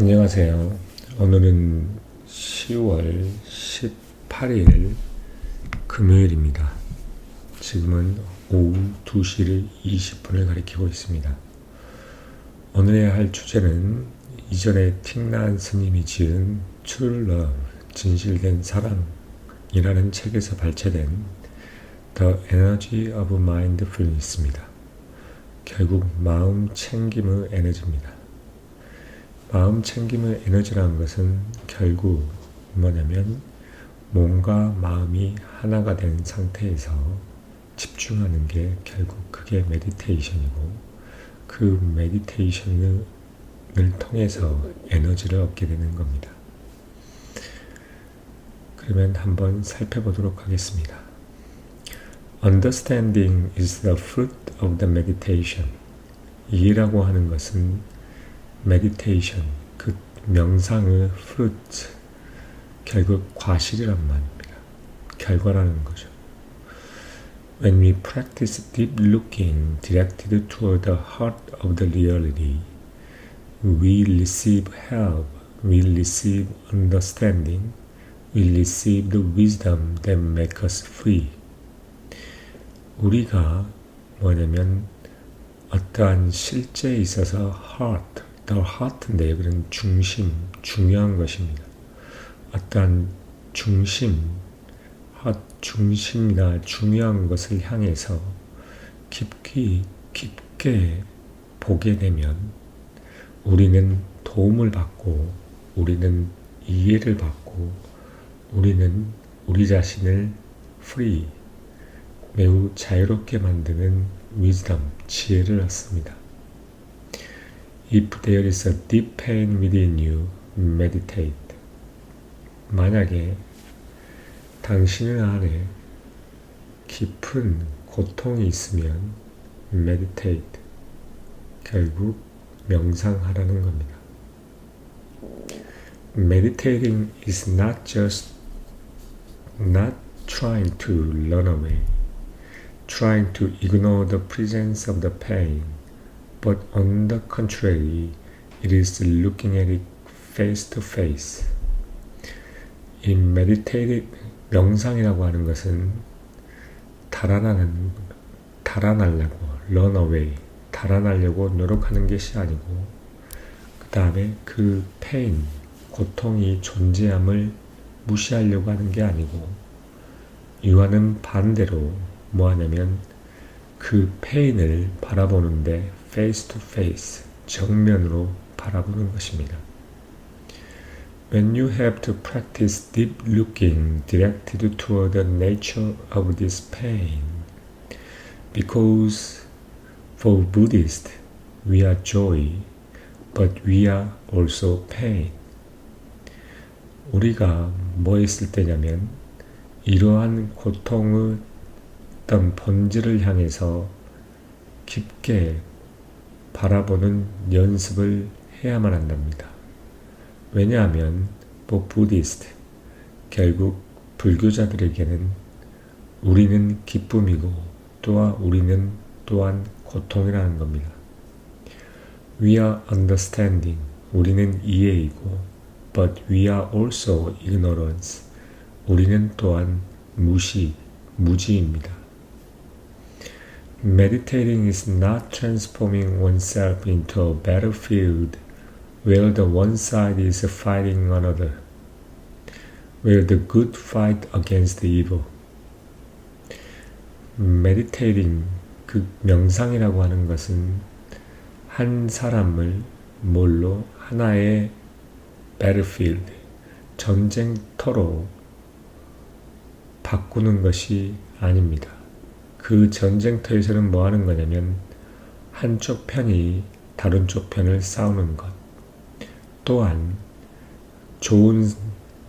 안녕하세요. 오늘은 10월 18일 금요일입니다. 지금은 오후 2시 20분을 가리키고 있습니다. 오늘 할 주제는 이전에 틱난 스님이 지은 True Love, 진실된 사랑이라는 책에서 발췌된 The Energy of Mindfulness입니다. 결국 마음 챙김의 에너지입니다. 마음 챙김의 에너지라는 것은 결국 뭐냐면 몸과 마음이 하나가 된 상태에서 집중하는 게 결국 그게 메디테이션이고, 그 메디테이션을 통해서 에너지를 얻게 되는 겁니다. 그러면 한번 살펴보도록 하겠습니다. Understanding is the fruit of the meditation. 이해라고 하는 것은 메디테이션, 그 명상의 fruit, 결국 과실이란 말입니다. 결과라는 거죠. When we practice deep looking directed toward the heart of the reality, we receive help, we receive understanding, we receive the wisdom that makes us free. 우리가 뭐냐면 어떠한 실제에 있어서 heart, the heart인데 여기는 중심, 중요한 것입니다. 어떠한 중심, 중심이나 중요한 것을 향해서 깊게 보게 되면 우리는 도움을 받고, 우리는 이해를 받고, 우리는 우리 자신을 free, 매우 자유롭게 만드는 wisdom, 지혜를 얻습니다. If there is a deep pain within you, meditate. 만약에 당신의 안에 깊은 고통이 있으면 meditate. 결국 명상하라는 겁니다. Meditating is not trying to run away, trying to ignore the presence of the pain, but on the contrary, it is looking at it face to face. 이 meditative 명상이라고 하는 것은 달아나려고 run away, 달아나려고 노력하는 것이 아니고, 그 다음에 그 pain, 고통이 존재함을 무시하려고 하는 게 아니고, 이와는 반대로 뭐 하냐면 그 pain을 바라보는데 face to face, 정면으로 바라보는 것입니다. When you have to practice deep looking directed toward the nature of this pain, because for Buddhists, we are joy, but we are also pain. 우리가 뭐 있을 때냐면 이러한 고통의 어떤 본질을 향해서 깊게 바라보는 연습을 해야만 한답니다. 왜냐하면 for Buddhist, 결국 불교자들에게는 우리는 기쁨이고 우리는 또한 고통이라는 겁니다. We are understanding, 우리는 이해이고, but we are also ignorance, 우리는 또한 무지입니다. Meditating is not transforming oneself into a battlefield where the one side is fighting another, where the good fight against the evil. Meditating, 그 명상이라고 하는 것은 한 사람을 하나의 battlefield, 전쟁터로 바꾸는 것이 아닙니다. 그 전쟁터에서는 뭐 하는 거냐면 한쪽 편이 다른 쪽 편을 싸우는 것, 또한 좋은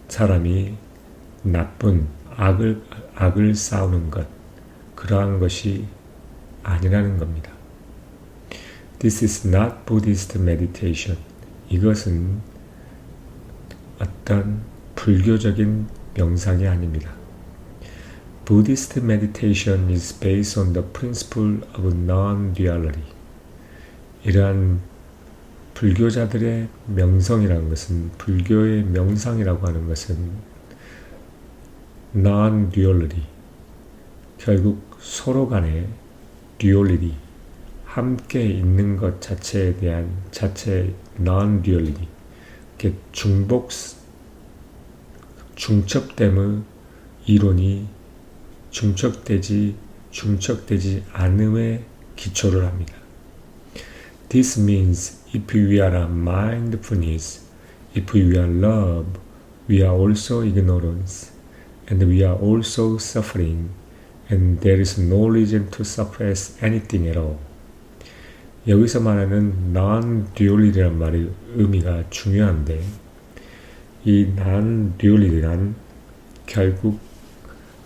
사람이 나쁜 악을 싸우는 것, 그러한 것이 아니라는 겁니다. This is not Buddhist meditation. 이것은 어떤 불교적인 명상이 아닙니다. Buddhist meditation is based on the principle of non-duality. 이러한 불교자들의 명성이라는 것은, 불교의 명상이라고 하는 것은 non-duality, 결국 서로 간의 duality, 함께 있는 것 자체에 대한 자체의 non-duality, 중첩됨의 이론이 중첩되지 않음에 기초를 합니다. This means if we are mindfulness, if we are love, we are also ignorance, and we are also suffering, and there is no reason to suppress anything at all. 여기서 말하는 non-duality란 말의 의미가 중요한데, 이 non-duality란 결국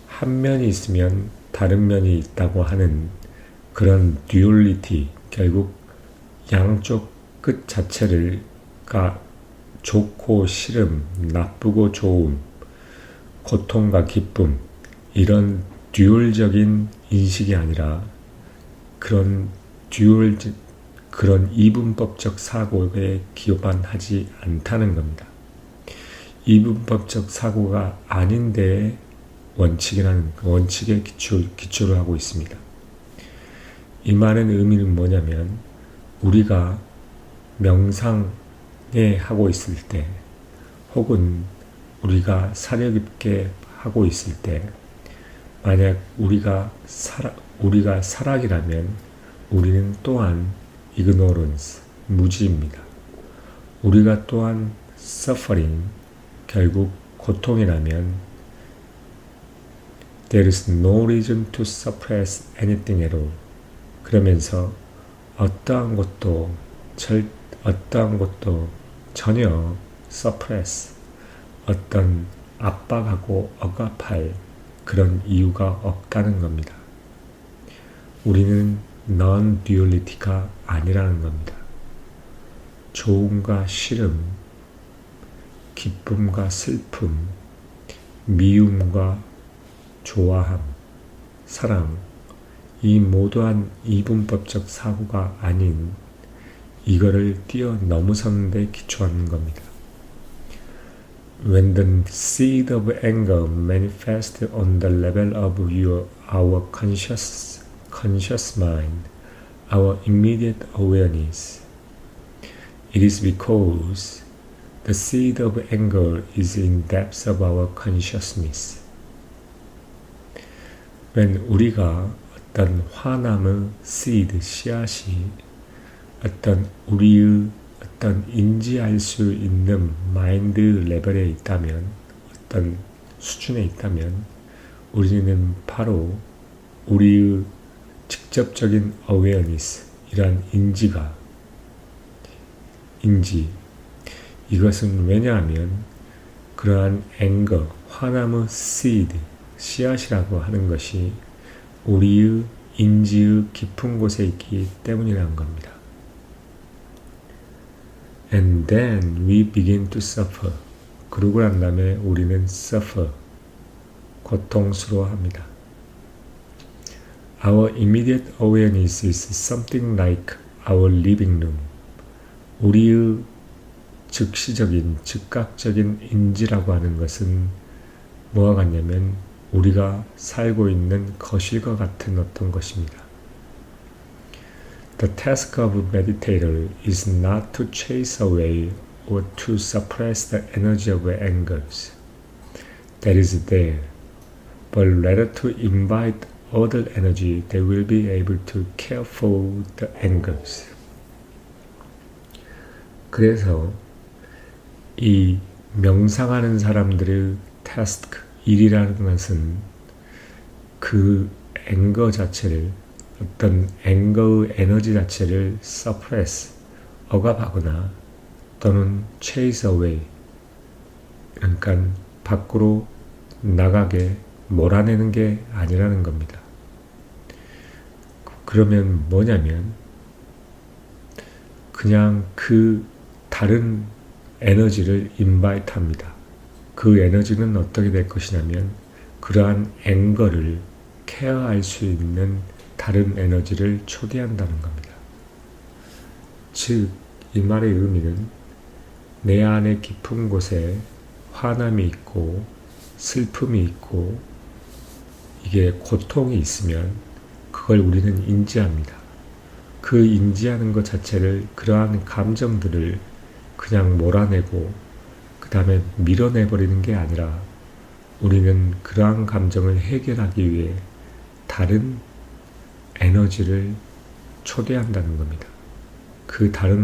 한 면이 있으면 다른 면이 있다고 하는 그런 duality, 결국 양쪽 끝 자체를 좋고 싫음, 나쁘고 좋음, 고통과 기쁨, 이런 듀얼적인 인식이 아니라 그런 이분법적 사고에 기반하지 않다는 겁니다. 이분법적 사고가 아닌데 원칙에 기초를 하고 있습니다. 이 말의 의미는 뭐냐면, 우리가 명상에 하고 있을 때, 혹은 우리가 사려 깊게 하고 있을 때, 만약 우리가 사락이라면 우리는 또한 ignorance, 무지입니다. 우리가 또한 suffering, 결국 고통이라면 there is no reason to suppress anything at all. 그러면서 어떠한 것도 전혀 suppress, 어떤 압박하고 억압할 그런 이유가 없다는 겁니다. 우리는 non-duality가 아니라는 겁니다. 좋음과 싫음, 기쁨과 슬픔, 미움과 좋아함, 사랑, 이 모두한 이분법적 사고가 아닌 이거를 뛰어넘어서는 데 기초하는 겁니다. When the seed of anger manifests on the level of our conscious mind, our immediate awareness, it is because the seed of anger is in depths of our consciousness. When 우리가 어떤 화남의 seed, 씨앗이 우리의 인지할 수 있는 마인드 레벨에 있다면, 어떤 수준에 있다면, 우리는 바로 우리의 직접적인 awareness, 이러한 인지, 이것은 왜냐하면 그러한 anger, 화남의 seed, 씨앗이라고 하는 것이 우리의 인지의 깊은 곳에 있기 때문이라는 겁니다. And then we begin to suffer. 그러고 난 다음에 우리는 suffer, 고통스러워합니다. Our immediate awareness is something like our living room. 우리의 즉각적인 인지라고 하는 것은 뭐와 같냐면 우리가 살고 있는 거실과 같은 어떤 것입니다. The task of a meditator is not to chase away or to suppress the energy of angers that is there, but rather to invite other energy that will be able to care for the angers. 그래서 이 명상하는 사람들의 task, 일이라는 것은 그 앵거 자체를, 어떤 앵거의 에너지 자체를 suppress, 억압하거나 또는 chase away, 그러니까 밖으로 나가게 몰아내는 게 아니라는 겁니다. 그러면 뭐냐면 그냥 그 다른 에너지를 invite 합니다. 그 에너지는 어떻게 될 것이냐면 그러한 앵거를 케어할 수 있는 다른 에너지를 초대한다는 겁니다. 즉 이 말의 의미는 내 안의 깊은 곳에 화남이 있고 슬픔이 있고 이게 고통이 있으면 그걸 우리는 인지합니다. 그 인지하는 것 자체를 그러한 감정들을 그냥 몰아내고 그 다음에 밀어내버리는 게 아니라 우리는 그러한 감정을 해결하기 위해 다른 에너지를 초대한다는 겁니다. 그 다른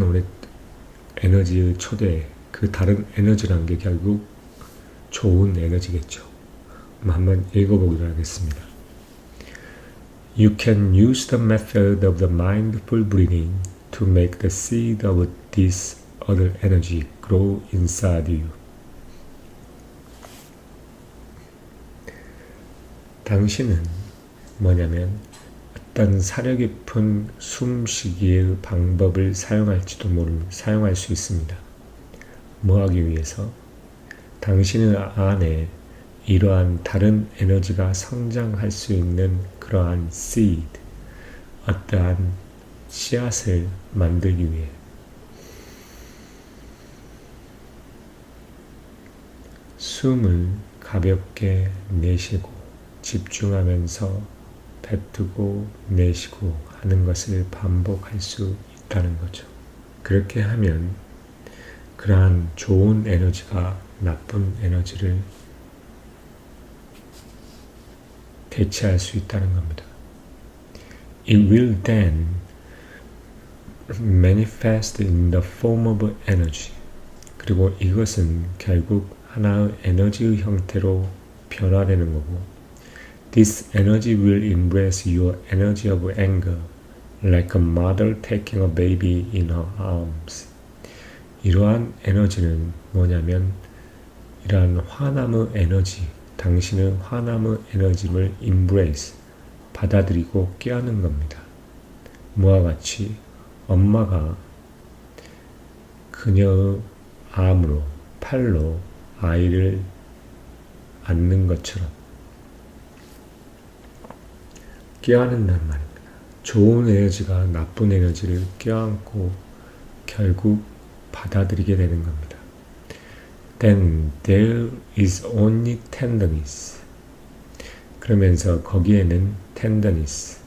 에너지의 초대, 그 다른 에너지라는 게 결국 좋은 에너지겠죠. 한번 읽어보기로 하겠습니다. You can use the method of the mindful breathing to make the seed of this other energy grow inside you. 당신은 뭐냐면 어떤 사려 깊은 숨쉬기의 방법을 사용할 수 있습니다. 뭐 하기 위해서? 당신의 안에 이러한 다른 에너지가 성장할 수 있는 그러한 seed, 어떠한 씨앗을 만들기 위해. 숨을 가볍게 내쉬고 집중하면서 뱉고 내쉬고 하는 것을 반복할 수 있다는 거죠. 그렇게 하면 그러한 좋은 에너지가 나쁜 에너지를 대체할 수 있다는 겁니다. It will then manifest in the form of energy. 그리고 이것은 결국 하나의 에너지의 형태로 변화되는 거고 This energy will embrace your energy of anger like a mother taking a baby in her arms. 이러한 에너지는 뭐냐면 이러한 화남의 에너지, 당신의 화남의 에너지를 embrace, 받아들이고 껴안는 겁니다. 뭐와 같이 엄마가 그녀의 암으로, 팔로 아이를 안는 것처럼 껴안는단 말입니다. 좋은 에너지가 나쁜 에너지를 껴안고 결국 받아들이게 되는 겁니다. Then there is only tenderness. 그러면서 거기에는 tenderness,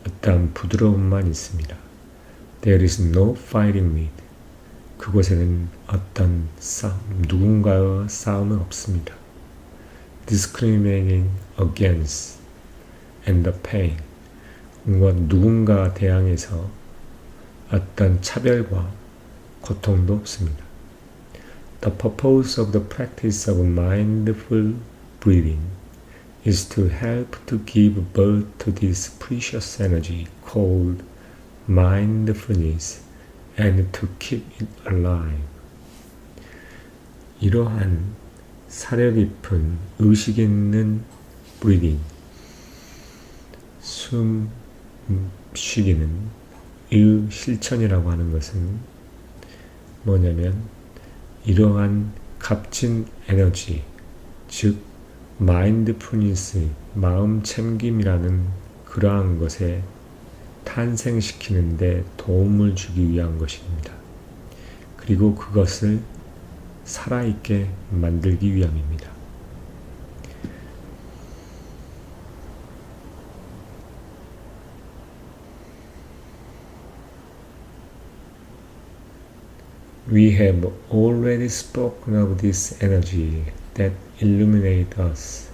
어떠한 부드러움만 있습니다. There is no fighting with. 그곳에는 어떤 누군가의 싸움은 없습니다. Discriminating against and the pain. 누군가 대항해서 어떤 차별과 고통도 없습니다. The purpose of the practice of mindful breathing is to help to give birth to this precious energy called mindfulness and to keep it alive. 이러한 사려 깊은 의식 있는 breathing, 숨 쉬기는 이 실천이라고 하는 것은 뭐냐면 이러한 값진 에너지, 즉 마인드풀니스, 마음 챙김이라는 그러한 것에 탄생시키는 데 도움을 주기 위한 것입니다. 그리고 그것을 살아있게 만들기 위함입니다. We have already spoken of this energy that illuminates us.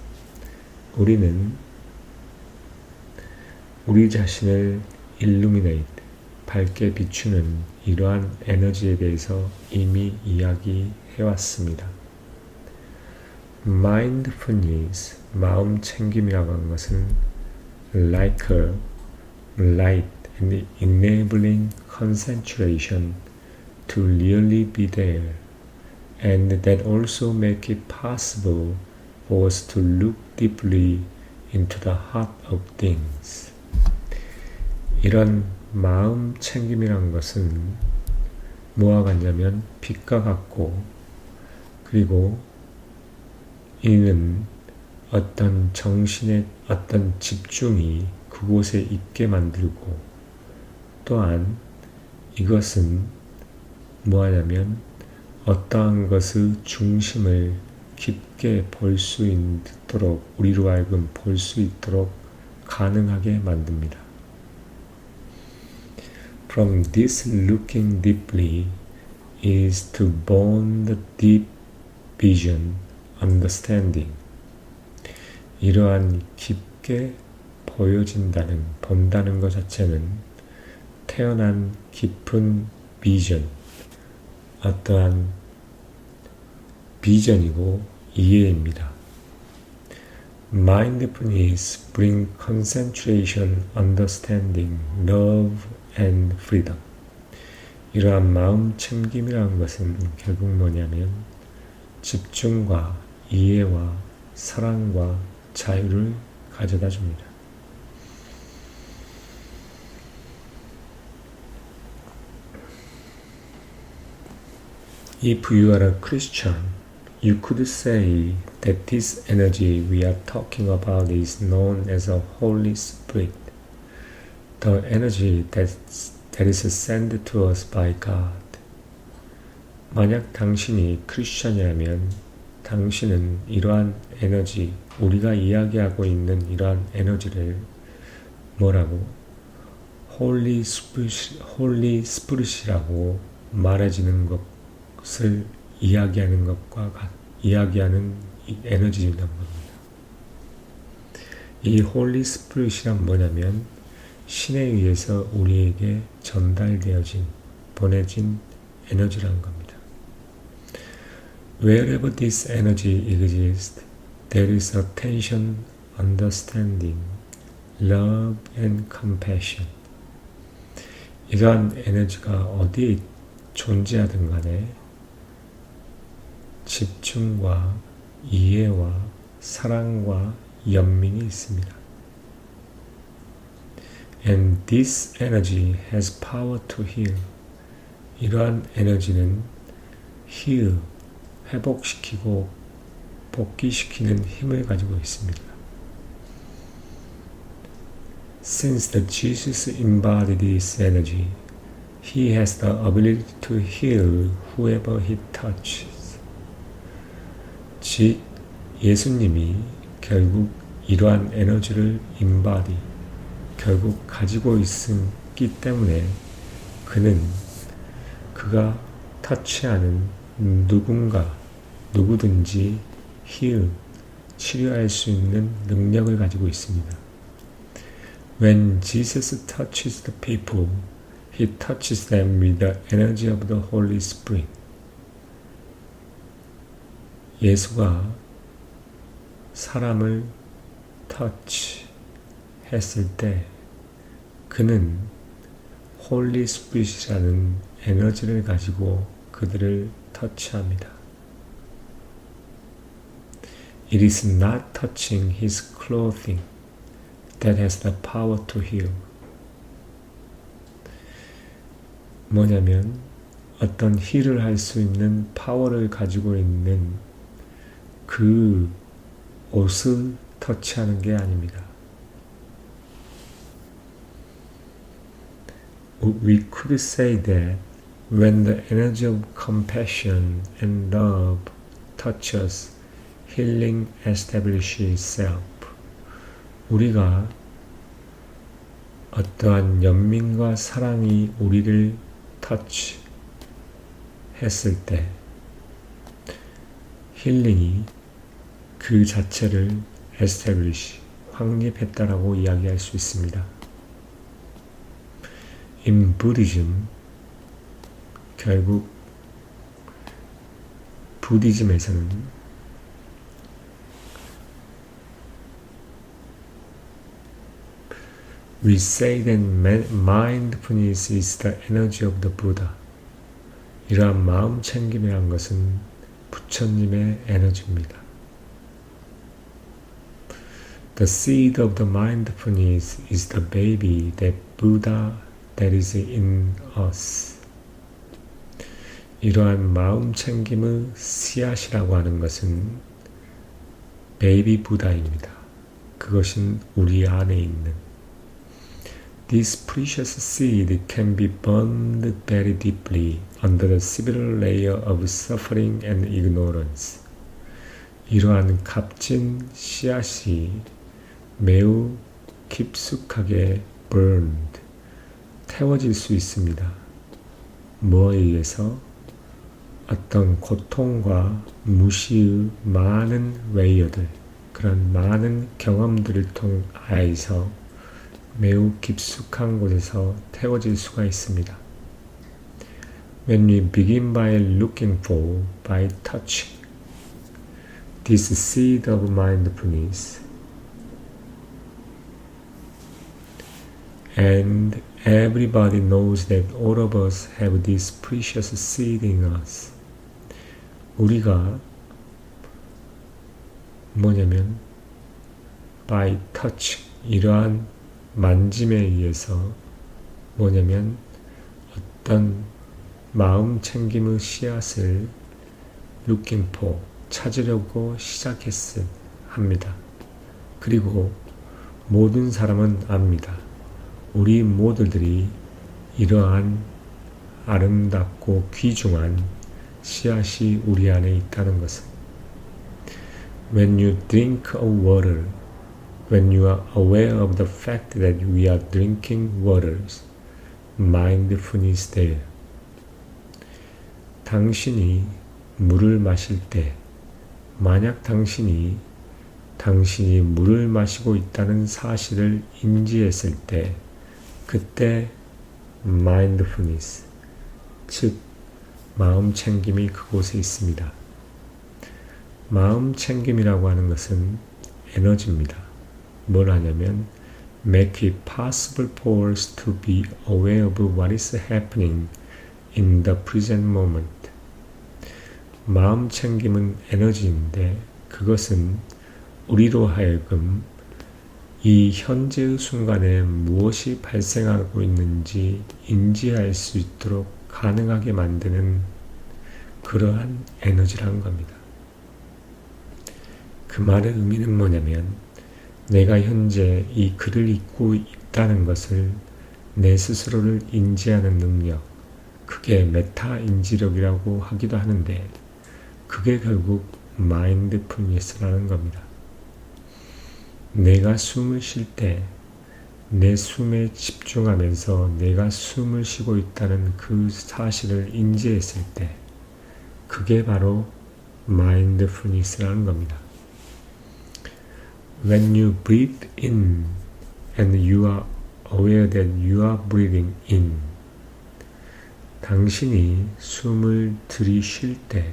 우리는 우리 자신을 illuminate, 밝게 비추는 이러한 에너지에 대해서 이미 이야기해왔습니다. Mindfulness, 마음 챙김이라고 하는 것은 like a light and enabling concentration to really be there, and that also make it possible for us to look deeply into the heart of things. 이런 마음 챙김이란 것은 뭐와 같냐면 빛과 같고, 그리고 이는 어떤 정신의 어떤 집중이 그곳에 있게 만들고, 또한 이것은 뭐하냐면 어떠한 것의 중심을 깊게 볼 수 있도록 우리로 하여금 볼 수 있도록 가능하게 만듭니다. From this looking deeply is to born the deep vision, understanding. 이러한 깊게 본다는 것 자체는 태어난 깊은 비전, 어떠한 비전이고 이해입니다. Mindfulness bring concentration, understanding, love and freedom. 이러한 마음 챙김이라는 것은 결국 뭐냐면 집중과 이해와 사랑과 자유를 가져다 줍니다. If you are a Christian, you could say that this energy we are talking about is known as a Holy Spirit, the energy that is sent to us by God. 만약 당신이 크리스천이라면 당신은 이러한 에너지, 우리가 이야기하고 있는 이러한 에너지를 뭐라고? Holy Spirit이라고 말해지는 것을 이야기하는 이 에너지라는 겁니다. 이 Holy Spirit이란 뭐냐면 신에 의해서 우리에게 보내진 에너지라는 겁니다. Wherever this energy exists, there is attention, understanding, love and compassion. 이러한 에너지가 어디에 존재하든 간에 집중과 이해와 사랑과 연민이 있습니다. And this energy has power to heal. 이러한 에너지는 heal, 회복시키고 복귀시키는 힘을 가지고 있습니다. Since the Jesus embodied this energy, he has the ability to heal whoever he touches. 예수님이 결국 이러한 에너지를 결국 가지고 있기 때문에 그가 터치하는 누구든지 치료할 수 있는 능력을 가지고 있습니다. When Jesus touches the people, he touches them with the energy of the Holy Spirit. 예수가 사람을 터치했을 때 그는 Holy Spirit이라는 에너지를 가지고 그들을 터치합니다. It is not touching his clothing that has the power to heal. 뭐냐면 어떤 힐을 할 수 있는 파워를 가지고 있는 그 옷을 터치하는 게 아닙니다. We could say that when the energy of compassion and love touches, healing establishes itself. 우리가 어떠한 연민과 사랑이 우리를 터치했을 때 힐링이 그 자체를 establish, 확립했다라고 이야기할 수 있습니다. In Buddhism, 결국 부디즘에서는 we say that mindfulness is the energy of the Buddha. 이러한 마음 챙김이란 것은 부처님의 에너지입니다. The seed of the mindfulness is the baby that is in us. 이러한 마음 챙김의 씨앗이라고 하는 것은 베이비 부다입니다. 그것은 우리 안에 있는 This precious seed can be burned very deeply under the severe layer of suffering and ignorance. 이러한 값진 씨앗이 매우 깊숙하게 burned, 태워질 수 있습니다. 뭐에 의해서? 어떤 고통과 무시의 많은 레이어들, 그런 많은 경험들을 통하여서 매우 깊숙한 곳에서 태워질 수가 있습니다. When we begin by looking for, by touching, this seed of mindfulness, and everybody knows that all of us have this precious seed in us. 우리가 뭐냐면 by touch, 이러한 만짐에 의해서 뭐냐면 어떤 마음 챙김의 씨앗을 looking for, 찾으려고 합니다. 그리고 모든 사람은 압니다. 우리 모두들이 이러한 아름답고 귀중한 씨앗이 우리 안에 있다는 것은 When you drink of water, when you are aware of the fact that we are drinking waters, mindfulness there. 당신이 물을 마실 때, 만약 당신이 물을 마시고 있다는 사실을 인지했을 때, 그때 mindfulness, 즉 마음 챙김이 그곳에 있습니다. 마음 챙김이라고 하는 것은 에너지입니다. 뭘 하냐면 make it possible for us to be aware of what is happening in the present moment. 마음 챙김은 에너지인데 그것은 우리로 하여금 이 현재의 순간에 무엇이 발생하고 있는지 인지할 수 있도록 가능하게 만드는 그러한 에너지란 겁니다. 그 말의 의미는 뭐냐면 내가 현재 이 글을 읽고 있다는 것을 내 스스로를 인지하는 능력, 그게 메타 인지력이라고 하기도 하는데 그게 결국 마인드풀니스라는 겁니다. 내가 숨을 쉴 때 내 숨에 집중하면서 내가 숨을 쉬고 있다는 그 사실을 인지했을 때 그게 바로 마인드풀니스라는 겁니다. When you breathe in and you are aware that you are breathing in, 당신이 숨을 들이쉴 때,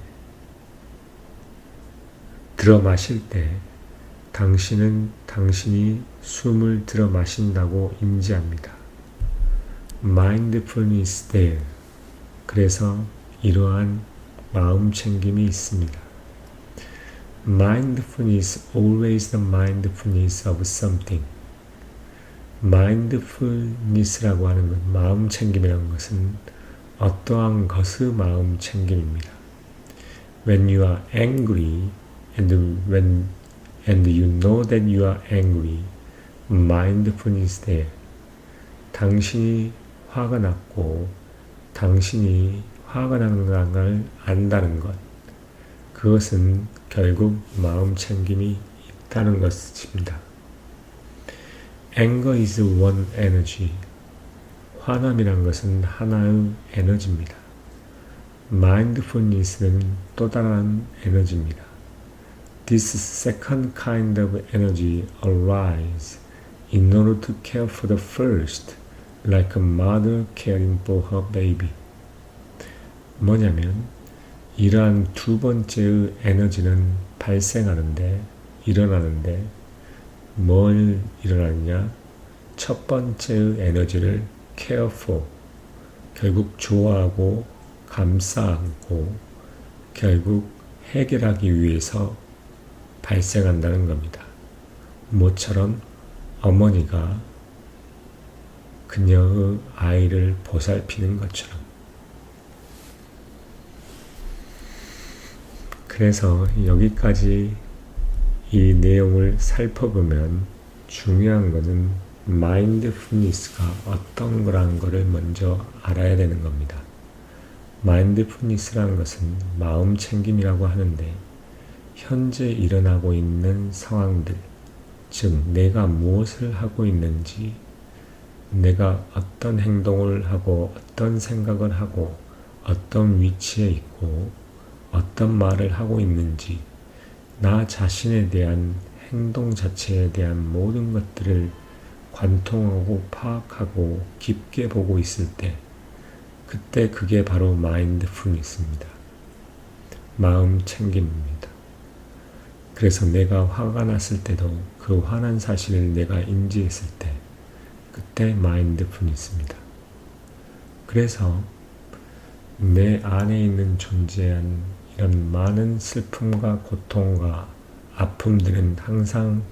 들어 마실 때 당신은 당신이 숨을 들어 마신다고 인지합니다. Mindfulness there. 그래서 이러한 마음 챙김이 있습니다. Mindfulness, always the mindfulness of something. Mindfulness라고 하는 것, 마음 챙김이라는 것은 어떠한 것의 마음 챙김입니다. When you are angry and you know that you are angry, mindfulness there. 당신이 화가 났고 당신이 화가 나는 걸 안다는 것, 그것은 결국 마음 챙김이 있다는 것입니다. Anger is one energy. 화남이란 것은 하나의 에너지입니다. Mindfulness는 또 다른 에너지입니다. This second kind of energy arises in order to care for the first, like a mother caring for her baby. 뭐냐면 이러한 두 번째의 에너지는 일어나는데 뭘 일어나느냐? 첫 번째의 에너지를 care for, 결국 좋아하고 감싸고 결국 해결하기 위해서 발생한다는 겁니다. 모처럼 어머니가 그녀의 아이를 보살피는 것처럼. 그래서 여기까지 이 내용을 살펴보면 중요한 것은 마인드풀니스가 어떤 거라는 것을 먼저 알아야 되는 겁니다. 마인드풀니스라는 것은 마음 챙김이라고 하는데 현재 일어나고 있는 상황들, 즉 내가 무엇을 하고 있는지, 내가 어떤 행동을 하고 어떤 생각을 하고 어떤 위치에 있고 어떤 말을 하고 있는지, 나 자신에 대한 행동 자체에 대한 모든 것들을 관통하고 파악하고 깊게 보고 있을 때, 그때 그게 바로 마인드풀니스입니다. 마음 챙김입니다. 그래서 내가 화가 났을 때도 그 화난 사실을 내가 인지했을 때, 그때 마인드풀니스입니다. 그래서 내 안에 있는 존재한 이런 많은 슬픔과 고통과 아픔들은 항상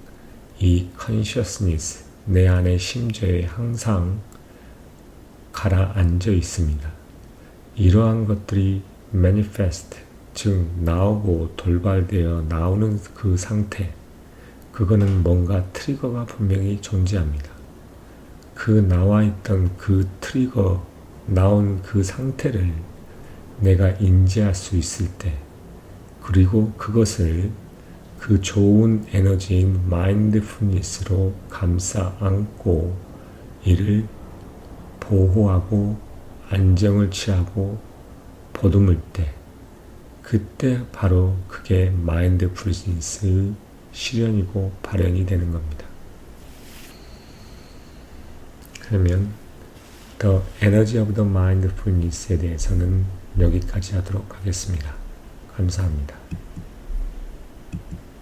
이 consciousness, 내 안의 심조에 항상 가라앉아 있습니다. 이러한 것들이 manifest, 즉 나오고 돌발되어 나오는 그 상태, 그거는 뭔가 트리거가 분명히 존재합니다. 그 나와 있던 그 트리거, 나온 그 상태를 내가 인지할 수 있을 때, 그리고 그것을 그 좋은 에너지인 마인드풀니스로 감싸 안고 이를 보호하고 안정을 취하고 보듬을 때, 그때 바로 그게 마인드풀니스 실현이고 발현이 되는 겁니다. 그러면 The Energy of the Mindfulness에 대해서는 여기까지 하도록 하겠습니다. 감사합니다.